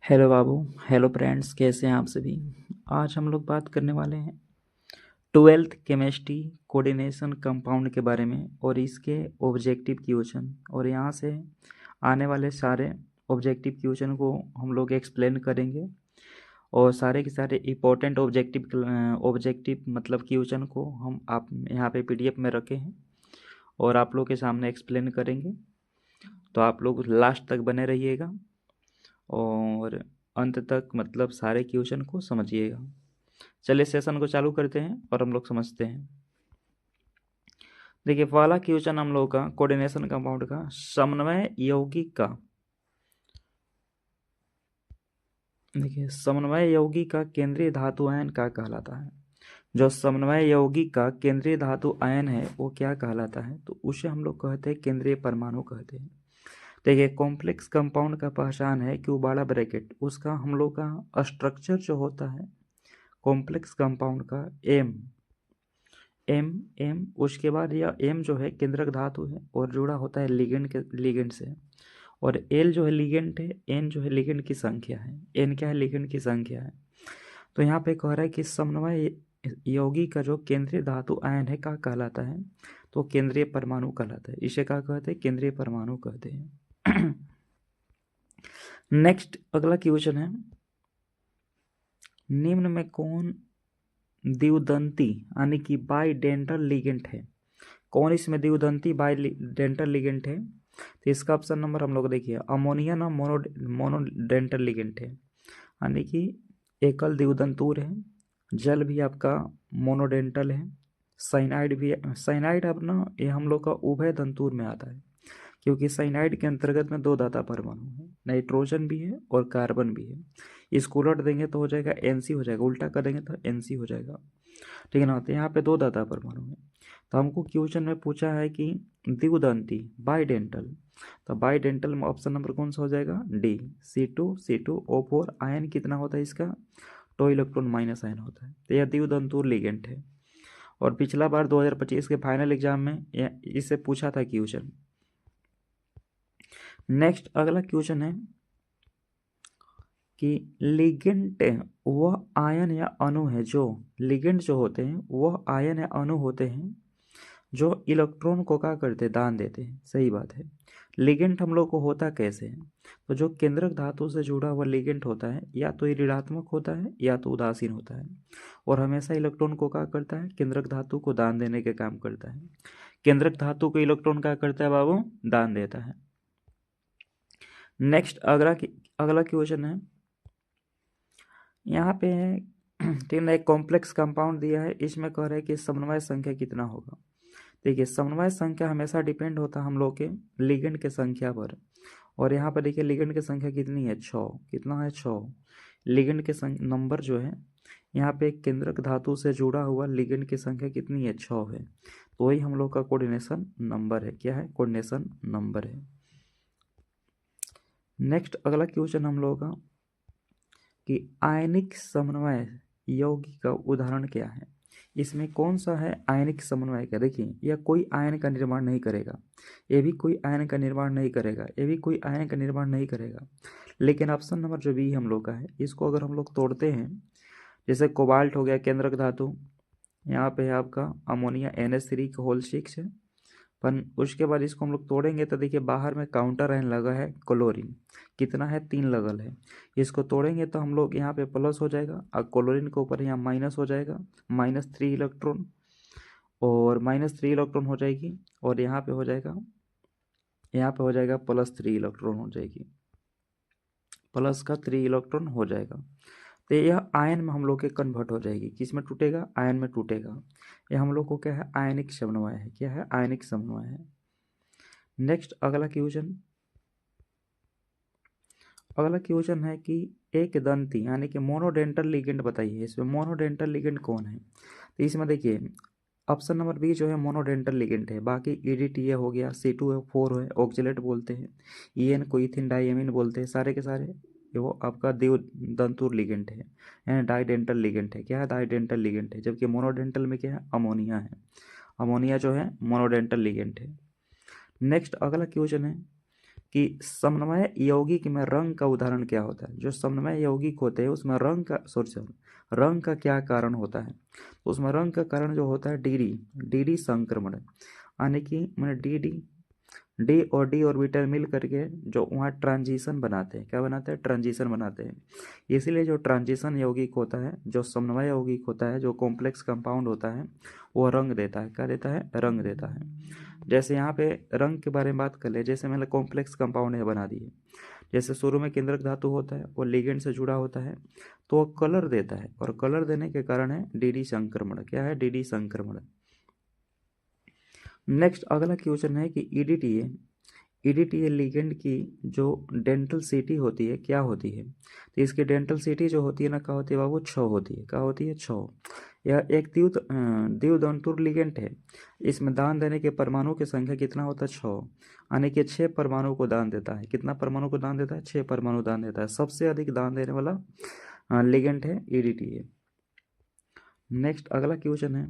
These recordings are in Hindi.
हेलो बाबू। हेलो फ्रेंड्स, कैसे हैं आप सभी। आज हम लोग बात करने वाले हैं 12th केमिस्ट्री कोऑर्डिनेशन कंपाउंड के बारे में और इसके ऑब्जेक्टिव क्वेश्चन, और यहाँ से आने वाले सारे ऑब्जेक्टिव क्वेश्चन को हम लोग एक्सप्लेन करेंगे और सारे के सारे इम्पोर्टेंट ऑब्जेक्टिव मतलब क्वेश्चन को हम आप यहाँ पे पीडीएफ में रखे हैं और आप लोग के सामने एक्सप्लेन करेंगे। तो आप लोग लास्ट तक बने रहिएगा और अंत तक मतलब सारे क्वेश्चन को समझिएगा। चलिए सेशन को चालू करते हैं और हम लोग समझते हैं। देखिए पहला क्वेश्चन हम लोग का कोऑर्डिनेशन कंपाउंड का समन्वय यौगिक का। देखिए समन्वय यौगिक का केंद्रीय धातु आयन क्या कहलाता है। जो समन्वय यौगिक का केंद्रीय धातु आयन है वो क्या कहलाता है, तो उसे हम लोग कहते हैं केंद्रीय परमाणु कहते हैं। देखिए कॉम्प्लेक्स कंपाउंड का पहचान है कि वो बड़ा ब्रैकेट उसका हम लोग का स्ट्रक्चर जो होता है कॉम्प्लेक्स कंपाउंड का एम एम एम उसके बाद यह एम जो है केंद्रक धातु है और जुड़ा होता है लिगेंड से, और एल जो है लिगेंड है, एन जो है लिगेंड की संख्या है, एन क्या है लिगेंड की संख्या है। तो यहाँ पे कह रहा है कि समन्वय यौगिक का जो केंद्रीय धातु आयन है क्या कहलाता है, तो केंद्रीय परमाणु कहलाता है। इसे क्या कहते हैं, केंद्रीय परमाणु कहते हैं। नेक्स्ट अगला क्वेश्चन है, निम्न में कौन द्विदंती यानी कि बाइडेंटल लिगेंड है। कौन इसमें द्विदंती बाइडेंटल लिगेंड है, तो इसका ऑप्शन नंबर हम लोग देखिए अमोनिया ना मोनोडेंटल लिगेंड है, यानी कि एकल द्विदंतूर है। जल भी आपका मोनोडेंटल है। साइनाइड भी, साइनाइड अपना ये हम लोग का उभय दंतूर में आता है, क्योंकि साइनाइड के अंतर्गत में दो दाता परमाणु है, नाइट्रोजन भी है और कार्बन भी है। इसको उलट देंगे तो हो जाएगा एनसी हो जाएगा, उल्टा कर देंगे तो एनसी हो जाएगा, ठीक है ना। तो यहाँ पे दो दाता परमाणु है। तो हमको क्वेश्चन में पूछा है कि द्विदंती बाइडेंटल, तो बाइडेंटल में ऑप्शन नंबर कौन सा हो जाएगा, डी C2O4 आयन कितना होता है इसका, 2 इलेक्ट्रॉन माइनस आयन होता है। तो यह द्विदंतूर लिगेंड है और पिछला बार 2025 के फाइनल एग्जाम में इससे पूछा था क्वेश्चन। नेक्स्ट अगला क्वेश्चन है कि लिगेंड वह आयन या अणु है, जो लिगेंड जो होते हैं वह आयन या अणु होते हैं जो इलेक्ट्रॉन को क्या करते हैं, दान देते हैं। सही बात है। लिगेंड हम लोग को होता कैसे है, तो जो केंद्रक धातु से जुड़ा हुआ लिगेंड होता है या तो ये ऋणात्मक होता है या तो उदासीन होता है, और हमेशा इलेक्ट्रॉन को क्या करता है, केंद्रक धातु को दान देने के काम करता है। केंद्रक धातु को इलेक्ट्रॉन क्या करता है बाबू, दान देता है। नेक्स्ट अगला क्वेश्चन है, यहाँ पे ठीक है, एक कॉम्प्लेक्स कंपाउंड दिया है, इसमें कह रहा है कि समन्वय संख्या कितना होगा। देखिए समन्वय संख्या हमेशा डिपेंड होता है हम लोग के लिगेंड के संख्या पर, और यहाँ पर देखिए लिगेंड की संख्या कितनी है, 6। कितना है, 6। लिगेंड के नंबर जो है यहाँ पे केंद्रक धातु से जुड़ा हुआ लिगेंड की संख्या कितनी है, 6 है। तो वही हम लोग का कोऑर्डिनेशन नंबर है। क्या है, कोऑर्डिनेशन नंबर है। नेक्स्ट अगला क्वेश्चन हम लोग का कि आयनिक समन्वय यौगिक का उदाहरण क्या है। इसमें कौन सा है आयनिक समन्वय का। देखिए यह कोई आयन का निर्माण नहीं करेगा, ये भी कोई आयन का निर्माण नहीं करेगा, ये भी कोई आयन का निर्माण नहीं करेगा, लेकिन ऑप्शन नंबर जो बी हम लोग का है, इसको अगर हम लोग तोड़ते हैं, जैसे कोबाल्ट हो गया केंद्रक धातु, यहाँ पे है आपका अमोनिया NH3 है, पर उसके बाद इसको हम लोग तोड़ेंगे तो देखिए बाहर में काउंटर आयन लगा है क्लोरीन, कितना है, 3 लगल है। इसको तोड़ेंगे तो हम लोग यहाँ पे प्लस हो जाएगा और क्लोरीन के ऊपर यहाँ माइनस हो जाएगा, -3 इलेक्ट्रॉन, और -3 इलेक्ट्रॉन हो जाएगी, और यहाँ पे हो जाएगा, यहाँ पे हो जाएगा +3 इलेक्ट्रॉन हो जाएगी, प्लस का 3 इलेक्ट्रॉन हो जाएगा। तो यह आयन में हम लोग के कन्वर्ट हो जाएगी, किस में टूटेगा, आयन में टूटेगा। यह हम लोग को क्या है, आयनिक समन्वय है। क्या है, आयनिक समन्वय है। नेक्स्ट अगला क्वेश्चन है कि एक दंती यानी कि मोनोडेंटल लिगेंड बताइए। इसमें मोनोडेंटल लिगेंड कौन है, तो इसमें देखिए ऑप्शन नंबर बी जो है मोनोडेंटल लिगेंड है। बाकी EDTA हो गया, C2O4 है, ऑक्जेलेट बोलते हैं, EN को इथिन डाइएमीन बोलते हैं, सारे के सारे ये वो आपका दंतुर लिगेंड है, यानी डाइडेंटल लिगेंड है। क्या है, डाइडेंटल लिगेंड है। जबकि मोनोडेंटल में क्या है, अमोनिया है। अमोनिया जो है मोनोडेंटल लिगेंड है। नेक्स्ट अगला क्वेश्चन है कि समन्वय यौगिक में रंग का उदाहरण क्या होता है। जो समन्वय यौगिक होते हैं उसमें रंग का क्या कारण होता है। उसमें रंग का कारण जो होता है डी संक्रमण, यानी कि मैंने डी और डी ऑर्बिटल मिल करके जो वहाँ ट्रांजिशन बनाते हैं, क्या बनाते हैं, ट्रांजिशन बनाते हैं। इसीलिए जो ट्रांजिशन यौगिक होता है, जो समन्वय यौगिक होता है, जो कॉम्प्लेक्स कंपाउंड होता है, वो रंग देता है। क्या देता है, रंग देता है। जैसे यहाँ पे रंग के बारे में बात कर ले, जैसे मैंने कॉम्प्लेक्स कंपाउंड है बना दिए, जैसे शुरू में केंद्रक धातु होता है, वो लिगेंड से जुड़ा होता है तो वो कलर देता है, और कलर देने के कारण है डी संक्रमण। क्या है, डी संक्रमण। नेक्स्ट अगला क्वेश्चन है कि ईडीटीए लिगेंड की जो डेंटल सिटी होती है क्या होती है। तो इसकी डेंटल सिटी जो होती है ना, क्या होती है बाबू, छः होती है। क्या होती है, छः। यह एक द्विदंतुर लिगेंड है। इसमें दान देने के परमाणु की संख्या कितना होता है, छः, यानी कि 6 परमाणु को दान देता है। कितना परमाणु को दान देता है, 6 परमाणु दान देता है। सबसे अधिक दान देने वाला लिगेंड है ईडीटीए। नेक्स्ट अगला क्वेश्चन है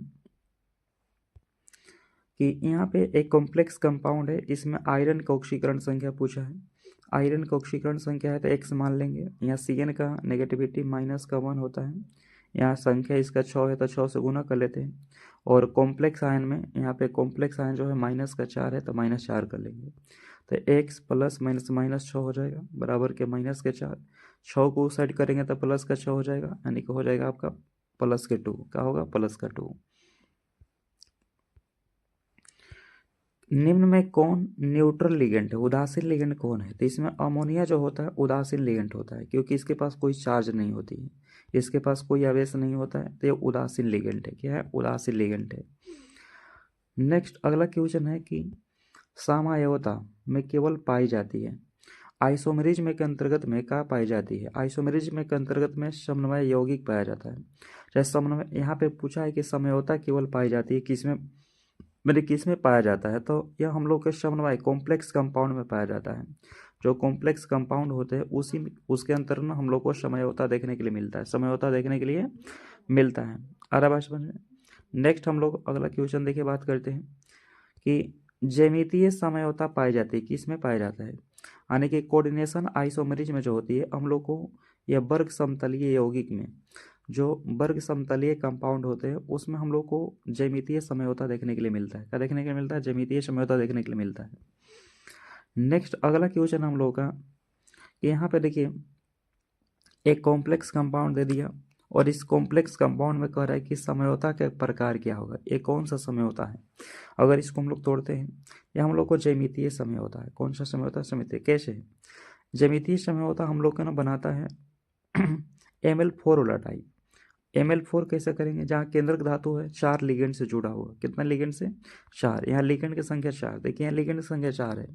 कि यहाँ पे एक कॉम्प्लेक्स कंपाउंड है, इसमें आयरन का ऑक्सीकरण संख्या पूछा है। आयरन का ऑक्सीकरण संख्या है तो x मान लेंगे। यहाँ Cn का नेगेटिविटी -1 होता है। यहाँ संख्या इसका 6 है तो 6 से गुना कर लेते हैं। और कॉम्प्लेक्स आयन में यहाँ पे कॉम्प्लेक्स आयन जो है -4 है तो -4 कर लेंगे। तो x प्लस माइनस -6 हो जाएगा बराबर के -4। 6 को उस साइड करेंगे तो प्लस का 6 हो जाएगा, यानी कि हो जाएगा आपका +2। क्या होगा, +2। निम्न में कौन न्यूट्रल लिगेंड है, उदासीन लिगेंड कौन है। तो इसमें अमोनिया जो होता है उदासीन लिगेंड होता है, क्योंकि इसके पास कोई चार्ज नहीं होती है, इसके पास कोई आवेश नहीं होता है, तो ये उदासीन लिगेंड है। क्या है, उदासीन लिगेंड है। नेक्स्ट अगला क्वेश्चन है कि सामायवता में केवल पाई जाती है, आइसोमेरिज्म के अंतर्गत में क्या पाई जाती है। आइसोमेरिज्म के अंतर्गत में समन्वय यौगिक पाया जाता है। जैसे समन्वय यहाँ पे पूछा है कि समयोता केवल पाई जाती है किसमें, मैंने किस में पाया जाता है, तो यह हम लोग के समन्वय कॉम्प्लेक्स कंपाउंड में पाया जाता है। जो कॉम्प्लेक्स कंपाउंड होते हैं उसके अंतर्गत में हम लोग को समयोता देखने के लिए मिलता है, समयोता देखने के लिए मिलता है। आ रहा बात समझ में। नेक्स्ट हम लोग अगला क्वेश्चन देखिए, बात करते हैं कि ज्यामितीय समयोता पाई जाती है, किस में पाया जाता है, यानी कि कोऑर्डिनेशन आइसोमेरिज्म में जो होती है हम लोग को, यह वर्ग समतलीय यौगिक में जो वर्ग समतलीय कंपाउंड होते हैं उसमें हम लोग को ज्यामितीय समयोता देखने के लिए मिलता है। क्या देखने के लिए मिलता है, ज्यामितीय समयोता देखने के लिए मिलता है। नेक्स्ट अगला क्वेश्चन हम लोग का, यहाँ पे देखिए एक कॉम्प्लेक्स कंपाउंड दे दिया और इस कॉम्प्लेक्स कंपाउंड में कह रहा है कि समयोता का प्रकार क्या होगा, ये कौन सा समयोता है। अगर इसको हम लोग तोड़ते हैं, यह हम लोग को ज्यामितीय समयोता है। कौन सा समयोता, ज्यामितीय। कैसे, ज्यामितीय समयोता हम लोग का ना बनाता है ML4 वाला टाइप। ML4 कैसे करेंगे, जहाँ केंद्रक धातु है 4 लिगेंड से जुड़ा हुआ। कितना लिगेंड से, 4। यहाँ लिगेंड की संख्या 4, देखिए यहाँ लिगेंड की संख्या 4 है,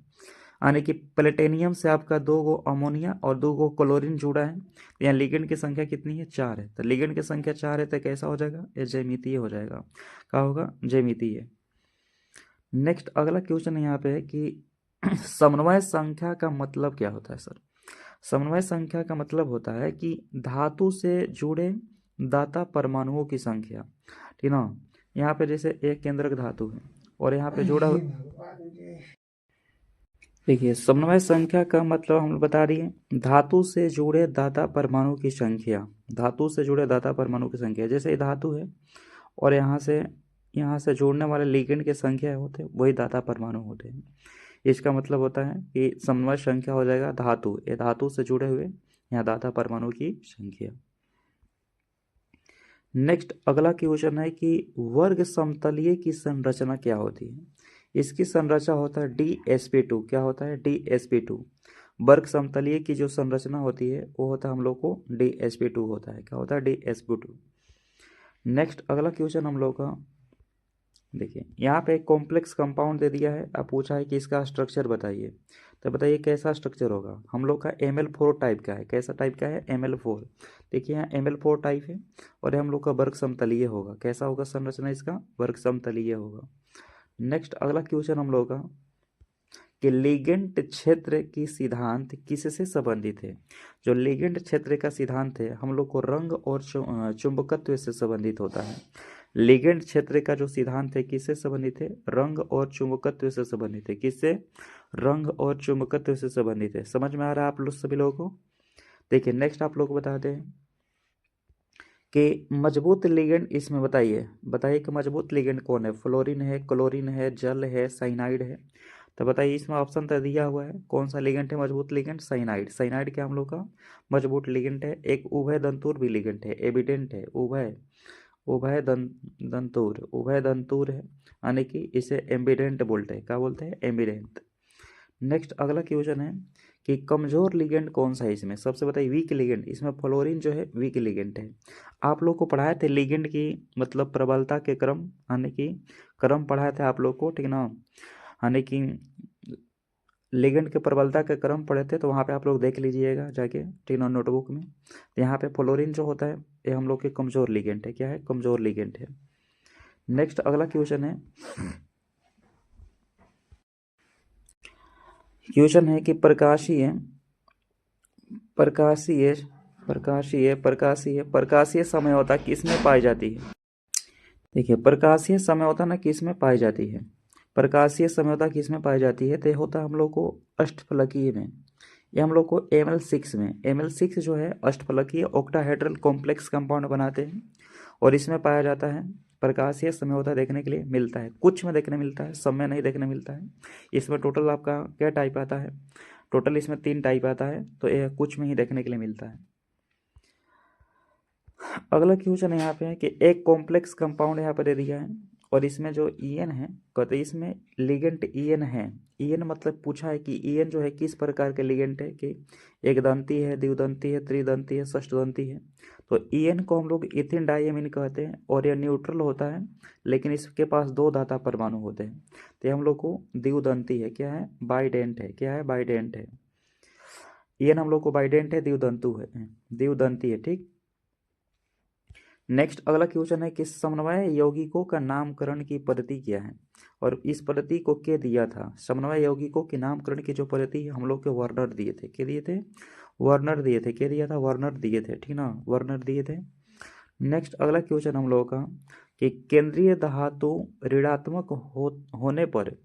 यानी कि प्लेटेनियम से आपका 2 गो अमोनिया और 2 गो क्लोरीन जुड़ा है, तो यहाँ लिगेंड की संख्या कितनी है, 4 है। तो लिगेंड की संख्या 4 है तो कैसा हो जाएगा, ये ज्यामितीय हो जाएगा। क्या होगा, ज्यामितीय। नेक्स्ट अगला क्वेश्चन यहाँ पे है कि समन्वय संख्या का मतलब क्या होता है सर। समन्वय संख्या का मतलब होता है कि धातु से जुड़े दाता परमाणुओं की संख्या, ठीक ना। यहाँ पे जैसे एक केंद्रक धातु है और यहाँ पे जुड़ा, देखिए समन्वय संख्या का मतलब हम बता दिए, धातु से जुड़े दाता परमाणु की संख्या, धातु से जुड़े दाता परमाणु की संख्या। जैसे ये धातु है और यहाँ से जोड़ने वाले लिगेंड की संख्या होते हैं, वही दाता परमाणु होते हैं। इसका मतलब होता है कि समन्वय संख्या हो जाएगा धातु, ये धातु से जुड़े हुए यहाँ दाता परमाणु की संख्या। नेक्स्ट अगला क्वेश्चन है कि वर्ग समतलीय की संरचना क्या होती है। इसकी संरचना होता है DsP2। क्या होता है, DsP2। वर्ग समतलीय की जो संरचना होती है वो होता है हम लोग को DsP2 होता है। क्या होता है, DsP2। नेक्स्ट अगला क्वेश्चन हम लोग का, देखिए यहाँ पे एक कॉम्प्लेक्स कंपाउंड दे दिया है, अब पूछा है कि इसका स्ट्रक्चर बताइए। तो बताइए कैसा स्ट्रक्चर होगा। हम लोग का ML4 टाइप का है। कैसा टाइप का है, ML4। देखिए यहाँ ML4 टाइप है और हम लोग का वर्ग समतलीय होगा। कैसा होगा संरचना इसका, वर्ग समतलीय होगा। नेक्स्ट अगला क्वेश्चन हम लोग का कि लिगेंड क्षेत्र की सिद्धांत किससे संबंधित है। जो लिगेंड क्षेत्र का सिद्धांत है हम लोग को रंग और चुंबकत्व से संबंधित होता है। लिगेंड क्षेत्र का जो सिद्धांत है किससे संबंधित है? रंग और चुंबकत्व से संबंधित है। किससे? रंग और चुंबकत्व से संबंधित है। समझ में आ रहा है आप लोग सभी लोगों को? देखिए नेक्स्ट आप लोग बताते हैं कि मजबूत लिगेंड इसमें बताइए कि मजबूत लिगेंड कौन है? फ्लोरीन है, क्लोरीन है, जल है, साइनाइड है। तो बताइए इसमें ऑप्शन तो दिया हुआ है, कौन सा लिगेंड है मजबूत लिगेंड? साइनाइड। साइनाइड क्या हम लोग का मजबूत लिगेंड है। एक उभय दंतुर भी लिगेंड है, एविडेंट है। उभय दंतुर है, यानी कि इसे एम्बिडेंट बोलते हैं। क्या बोलते हैं? एम्बिडेंट। नेक्स्ट अगला क्वेश्चन है कि कमजोर लिगेंड कौन सा है इसमें? सबसे बताइए वीक लिगेंड। इसमें फ्लोरीन जो है वीक लिगेंड है। आप लोग को पढ़ाए थे लिगेंड की मतलब प्रबलता के क्रम, यानी कि क्रम पढ़ाए थे आप लोग को, ठीक ना? यानी कि लिगेंड के प्रबलता के क्रम पढ़े थे, तो वहाँ पे आप लोग देख लीजिएगा जाके, ठीक ना, नोटबुक में। तो यहाँ पे फ्लोरीन जो होता है ये हम लोग के कमजोर लिगेंड है। क्या है? कमजोर लिगेंड है। नेक्स्ट अगला क्वेश्चन है कि प्रकाशीय समयोता किसमें पाई जाती है? देखिए प्रकाशीय समयोता ना किसमें पाई जाती है? प्रकाशीय समयोता किसमें पाई जाती है? तो ये होता है हम लोग को अष्टफलकीय में। ये हम लोग को Ml6 में, Ml6 जो है अष्टफलकीय ऑक्टाहेड्रल कॉम्प्लेक्स कंपाउंड बनाते हैं और इसमें पाया जाता है। प्रकाशीय समयोता देखने के लिए मिलता है, कुछ में देखने मिलता है, सब में नहीं देखने मिलता है। इसमें टोटल आपका क्या टाइप आता है? टोटल इसमें 3 टाइप आता है, तो ये कुछ में ही देखने के लिए मिलता है। अगला क्वेश्चन यहाँ पे है कि एक कॉम्प्लेक्स कंपाउंड यहाँ पर दे दिया है और इसमें जो ईएन है, कहते इसमें लिगेंट ईएन है। ईएन मतलब पूछा है कि ईएन जो है किस प्रकार के लिगेंट है, कि एक दंती है, द्विदंती है, त्रिदंती है, षष्ठदंती है। तो ईएन को हम लोग इथिन डाइएमीन कहते हैं और यह न्यूट्रल होता है, लेकिन इसके पास 2 धाता परमाणु होते हैं। तो हम लोग को द्विदंती है। क्या है? बाइडेंट है। क्या है? बाइडेंट है। ईएन हम लोग को बाइडेंट है, द्विदंतु है, द्विदंती है, ठीक। नेक्स्ट अगला क्वेश्चन है कि समन्वय यौगिकों का नामकरण की पद्धति क्या है और इस पद्धति को क्या दिया था? समन्वय यौगिकों के नामकरण की जो पद्धति हम लोग के वर्नर दिए थे। क्या दिए थे? वर्नर दिए थे। क्या दिया था? वर्नर दिए थे, ठीक ना, वर्नर दिए थे। नेक्स्ट अगला क्वेश्चन हम लोगों का कि केंद्रीय धातु ऋणात्मक होने पर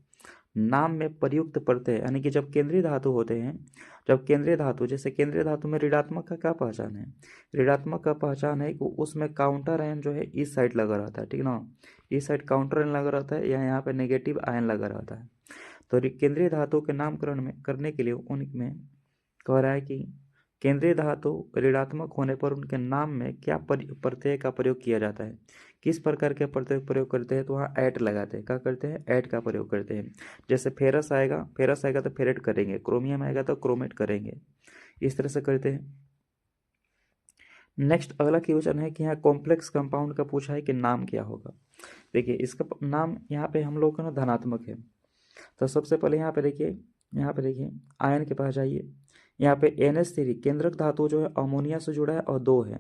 नाम में प्रयुक्त प्रत्यय, यानी कि जब केंद्रीय धातु होते हैं, जब केंद्रीय धातु, जैसे केंद्रीय धातु में ऋणात्मक का क्या पहचान है? ऋणात्मक का पहचान है कि उसमें काउंटर आयन जो है इस साइड लगा रहता है, ठीक ना, इस साइड काउंटर आयन लगा रहता है या यहाँ पे नेगेटिव आयन लगा रहता है। तो केंद्रीय धातु के नामकरण में करने के लिए उनमें कह रहा है कि केंद्रीय धातु ऋणात्मक होने पर उनके नाम में क्या प्रत्यय का प्रयोग किया जाता है? किस प्रकार के प्रत्यय प्रयोग करते हैं? तो वहाँ ऐट लगाते हैं। क्या करते हैं? ऐट का प्रयोग करते हैं। जैसे फेरस आएगा तो फेरेट करेंगे, क्रोमियम आएगा तो क्रोमेट करेंगे, इस तरह से करते हैं। नेक्स्ट अगला क्वेश्चन है कि यहाँ कॉम्प्लेक्स कंपाउंड का पूछा है कि नाम क्या होगा। देखिए इसका नाम यहाँ पे हम लोग का ना धनात्मक है। तो सबसे पहले यहाँ पे देखिए आयन के पास जाइए। यहाँ पे NH3 केंद्रक धातु जो है अमोनिया से जुड़ा है और 2 है,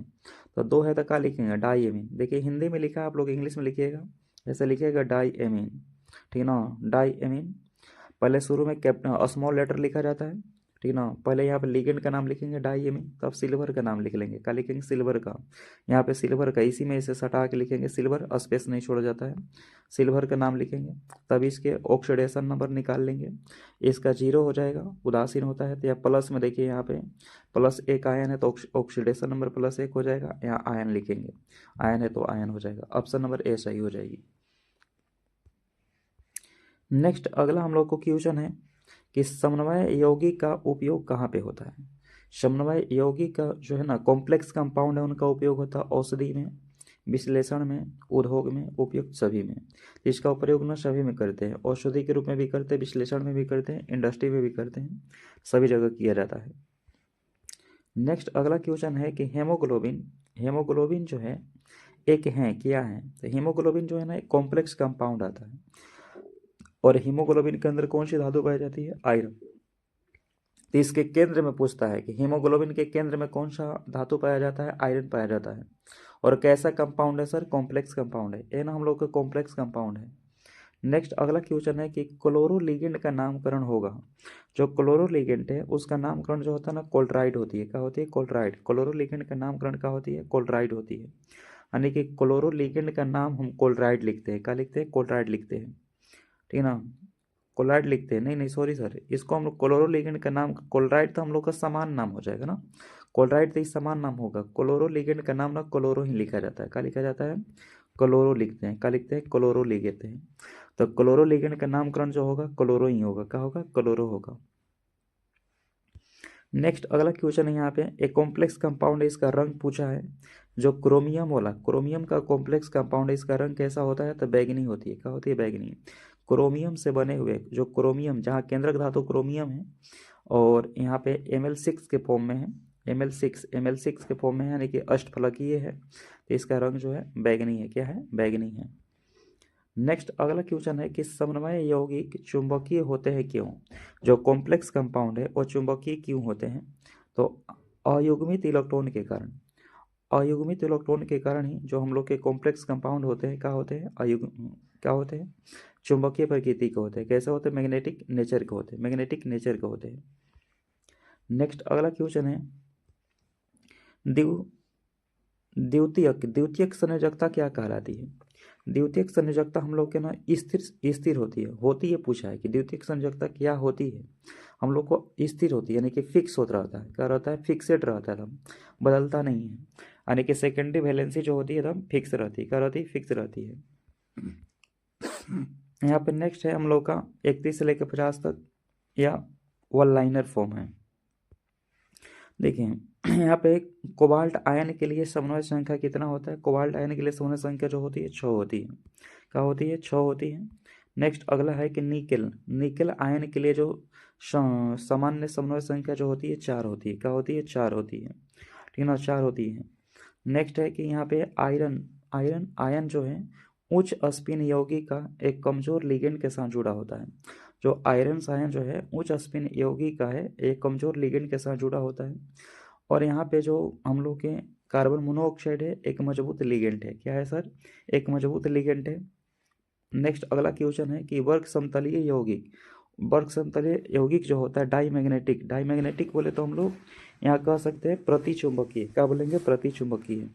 तो 2 है तो क्या लिखेंगे? डाईएमीन। देखिए हिंदी में लिखा है, आप लोग इंग्लिश में लिखिएगा, ऐसे लिखिएगा डाईएमीन, ठीक ना, डाईएमीन। पहले शुरू में स्मॉल लेटर लिखा जाता है, ठीक ना। पहले यहाँ पे लिगेंड का नाम लिखेंगे डाईएमीन, तब सिल्वर का नाम लिख लेंगे। क्या लिखेंगे? सिल्वर का। यहाँ पे सिल्वर का इसी में इसे सटा के लिखेंगे सिल्वर, स्पेस नहीं छोड़ा जाता है, सिल्वर का नाम लिखेंगे। तब इसके ऑक्सीडेशन नंबर निकाल लेंगे, इसका 0 हो जाएगा, उदासीन होता है तो या प्लस में देखिए यहाँ पे प्लस एक आयन है तो ऑक्सीडेशन नंबर +1 हो जाएगा, यहाँ आयन लिखेंगे, आयन है तो आयन हो जाएगा। ऑप्शन नंबर ए सही हो जाएगी। नेक्स्ट अगला हम लोग को क्वेश्चन है कि समन्वय यौगिक का उपयोग कहाँ पे होता है? समन्वय यौगिक का जो है ना कॉम्प्लेक्स कंपाउंड है, उनका उपयोग होता है औषधि में, विश्लेषण में, उद्योग में, उपयुक्त सभी में। इसका उपयोग ना सभी में करते हैं, औषधि के रूप में भी करते हैं, विश्लेषण में भी करते हैं, इंडस्ट्री में भी करते हैं, सभी जगह किया जाता है। नेक्स्ट अगला क्वेश्चन है कि हेमोग्लोबिन जो है एक है, क्या है? तो हीमोग्लोबिन जो है ना एक कॉम्प्लेक्स कंपाउंड आता है और हीमोग्लोबिन के अंदर कौन सी धातु पाई जाती है? आयरन। तो इसके केंद्र में पूछता है कि हीमोग्लोबिन के केंद्र में कौन सा धातु पाया जाता है? आयरन पाया जाता है। और कैसा कंपाउंड है सर? कॉम्प्लेक्स कंपाउंड है, ये ना हम लोग का कॉम्प्लेक्स कंपाउंड है। नेक्स्ट अगला क्वेश्चन है कि क्लोरोलिगेंड का नामकरण होगा। जो क्लोरोलिगेंड है उसका नामकरण जो होता है ना कोल्ट्राइड होती है। क्या होती है? कोल्ट्राइड। क्लोरोलिगेंड का नामकरण क्या होती है? कोल्ट्राइड होती है। यानी कि क्लोरोलिगेंड का नाम हम क्लोराइड लिखते हैं, क्या लिखते हैं, क्लोराइड लिखते हैं, ठीक है ना, क्लोराइड लिखते हैं, नहीं नहीं सॉरी सर, इसको हम लोग क्लोरोलिगेंड का नाम, क्लोराइड तो हम लोग का समान नाम हो जाएगा ना, क्लोराइड तो समान नाम होगा, क्लोरोलिगेंड का नाम ना क्लोरो ही लिखा जाता है, क्या लिखा जाता है, क्लोरो लिखते हैं, क्या लिखते हैं, क्लोरो लिखते हैं। तो क्लोरोलिगेंड का नामकरण जो होगा क्लोरो ही होगा, क्या होगा, क्लोरो होगा। नेक्स्ट अगला क्वेश्चन है यहाँ पे, एक कॉम्प्लेक्स कंपाउंड है, इसका रंग पूछा है, जो क्रोमियम वाला, क्रोमियम का कॉम्प्लेक्स कंपाउंड है, इसका रंग कैसा होता है, तो बैगनी होती है, क्या होती है, बैगनी। क्रोमियम से बने हुए जो क्रोमियम, जहाँ केंद्रक धातु क्रोमियम है और यहाँ पे Ml6 के फॉर्म में है, Ml6 के फॉर्म में है, यानी कि अष्टफलकीय है, तो इसका रंग जो है बैगनी है, क्या है, बैगनी है। नेक्स्ट अगला क्वेश्चन है कि समन्वय यौगिक चुंबकीय होते हैं क्यों, जो कॉम्प्लेक्स कंपाउंड है वो चुंबकीय क्यों होते हैं, तो अयुग्मित इलेक्ट्रॉन के कारण, अयुग्मित इलेक्ट्रॉन के कारण ही जो हम लोग के कॉम्प्लेक्स कंपाउंड होते हैं, क्या होते हैं, क्या होते हैं, चुंबकीय प्रकृति के होते हैं, कैसे होते हैं, मैग्नेटिक नेचर के होते हैं, मैग्नेटिक नेचर के होते हैं। नेक्स्ट अगला क्वेश्चन है, द्वितीयक संयोजकता क्या कहलाती है, द्वितीयक संयोजकता हम लोग के ना स्थिर होती है पूछा है कि द्वितीयक संयोजकता क्या होती है, हम लोग को स्थिर होती है, यानी कि फिक्स होता रहता है, क्या रहता है, फिक्सेड रहता है, बदलता नहीं है, यानी कि सेकेंडरी वैलेंसी जो होती है एकदम फिक्स रहती है, क्या रहती है, फिक्स रहती है। यहाँ पे नेक्स्ट है हम लोग का 31 से लेकर 50 तक, या वन लाइनर फॉर्म है। देखिए यहाँ पे कोबाल्ट आयन के लिए समन्वय संख्या कितना होता है, कोबाल्ट आयन के लिए समन्वय संख्या जो होती है 6 होती है, क्या होती है, 6 होती है। नेक्स्ट अगला है कि निकेल आयन के लिए जो सामान्य समन्वय संख्या जो होती है 4 होती है, क्या होती है, 4 होती है, ठीक है ना, 4 होती है। नेक्स्ट है कि यहाँ पे आयन जो है उच्च स्पिन यौगिक का एक कमजोर लिगेंड के साथ जुड़ा होता है, जो आयन जो है उच्च स्पिन यौगिक का है, एक कमजोर लिगेंड के साथ जुड़ा होता है। और यहाँ पे जो हम लोग के कार्बन मोनोऑक्साइड है एक मजबूत लिगेंड है, क्या है सर, एक मजबूत लिगेंड है। नेक्स्ट अगला क्वेश्चन है कि वर्ग समतलीय यौगिक जो होता है डाईमैग्नेटिक बोले तो हम लोग यहाँ कह सकते हैं प्रतिचुंबकीय, क्या बोलेंगे, प्रतिचुंबकीय।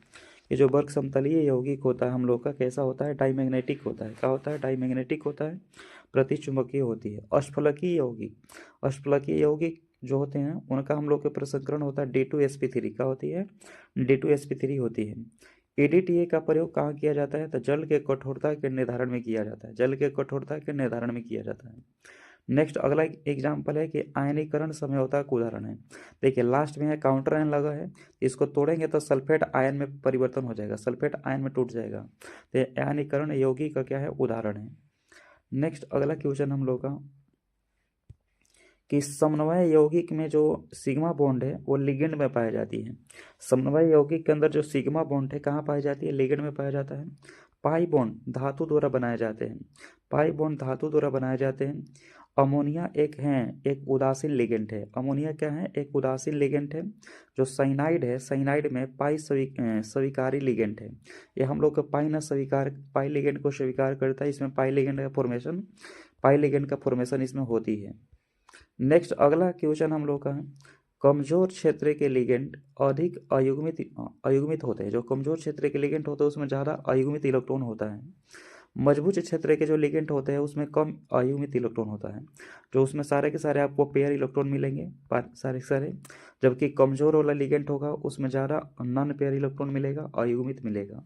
ये जो वर्ग समतलीय यौगिक होता है हम लोग का कैसा होता है, डाईमैग्नेटिक होता है, क्या होता है, डाईमैग्नेटिक होता है, प्रतिचुंबकीय होती है। अष्टफलकीय यौगिक जो होते हैं उनका हम लोग के प्रसंस्करण होता है D2sp3, क्या होती है, D2sp3 होती है। EDTA का प्रयोग कहाँ किया जाता है, तो जल के कठोरता के निर्धारण में किया जाता है, जल के कठोरता के निर्धारण में किया जाता है। नेक्स्ट अगला एग्जाम्पल है कि आयनीकरण समझौता का उदाहरण है, देखिए लास्ट में है काउंटर आयन लगा है, इसको तोड़ेंगे तो सल्फेट आयन में परिवर्तन हो जाएगा, सल्फेट आयन में टूट जाएगा, तो आयनीकरण यौगिक का क्या है, उदाहरण है। नेक्स्ट अगला क्वेश्चन हम लोग का कि समन्वय यौगिक में जो सिग्मा बॉन्ड है वो लिगेंड में पाई जाती है, समन्वय यौगिक के अंदर जो सिग्मा बॉन्ड है कहाँ पाई जाती है, लिगेंड में पाया जाता है। पाई बॉन्ड धातु द्वारा बनाए जाते हैं, पाई बॉन्ड धातु द्वारा बनाए जाते हैं। अमोनिया एक उदासीन लिगेंड है, अमोनिया क्या है, एक उदासीन लिगेंड है। जो साइनाइड है, साइनाइड में पाई स्वीकारी लिगेंड है, ये हम लोग का पाई लिगेंड को स्वीकार करता है, इसमें पाई लिगेंड का फॉर्मेशन इसमें होती है। नेक्स्ट अगला क्वेश्चन हम लोग का है, कमजोर क्षेत्र के लिगेंड अधिक अयुग्मित होते हैं, जो कमजोर क्षेत्र के लिगेंड होते हैं उसमें ज़्यादा अयुग्मित इलेक्ट्रॉन होता है। मजबूत क्षेत्र के जो लिगेंड होते हैं उसमें कम अयुग्मित इलेक्ट्रॉन होता है, जो उसमें सारे के सारे आपको पेयर इलेक्ट्रॉन मिलेंगे, सारे के सारे। जबकि कमजोर वाला लिगेंड होगा उसमें ज़्यादा नॉन पेयर इलेक्ट्रॉन मिलेगा, अयुग्मित मिलेगा।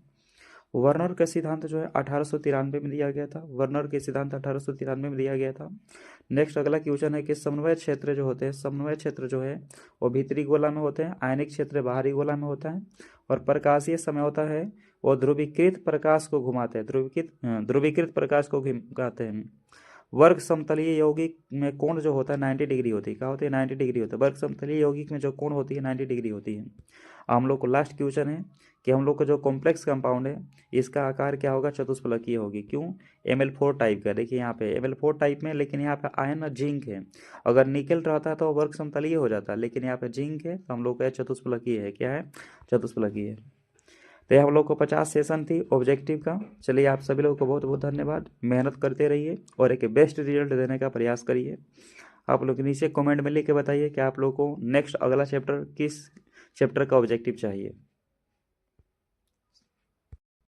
वर्नर का सिद्धांत जो है 1893 में दिया गया था, वर्नर के सिद्धांत 1893 में दिया गया था। नेक्स्ट अगला क्वेश्चन है कि समन्वय क्षेत्र जो होते हैं, समन्वय क्षेत्र जो है वो भीतरी गोला में होते हैं, आयनिक क्षेत्र बाहरी गोला में होता है, और प्रकाशीय समझौता है वो ध्रुवीकृत प्रकाश को घुमाते हैं, ध्रुवीकृत प्रकाश को घुमाते हैं। वर्ग समतलीय यौगिक में कोण जो होता है 90 डिग्री होती है, क्या होती है, 90 डिग्री होता है, वर्ग समतलीय यौगिक में जो कोण होती है 90 डिग्री होती है। हम लोग को लास्ट क्वेश्चन है कि हम लोग का जो कॉम्प्लेक्स कंपाउंड है इसका आकार क्या होगा, चतुष्फलकीय होगी, क्यों, Ml4 टाइप का। देखिए यहाँ पे Ml4 टाइप में, लेकिन यहाँ पे आयन जिंक है, अगर निकल रहता है तो वर्ग समतलीय हो जाता है, लेकिन यहाँ पे जिंक है तो हम लोग का चतुष्फलकीय है, क्या है, चतुष्फलकीय है। तो ये हम लोग को 50 सेशन थी ऑब्जेक्टिव का। चलिए आप सभी लोगों को बहुत बहुत धन्यवाद, मेहनत करते रहिए और एक बेस्ट रिजल्ट देने का प्रयास करिए। आप लोग नीचे कमेंट में लिख के बताइए कि आप लोगों को नेक्स्ट अगला चैप्टर किस चैप्टर का ऑब्जेक्टिव चाहिए।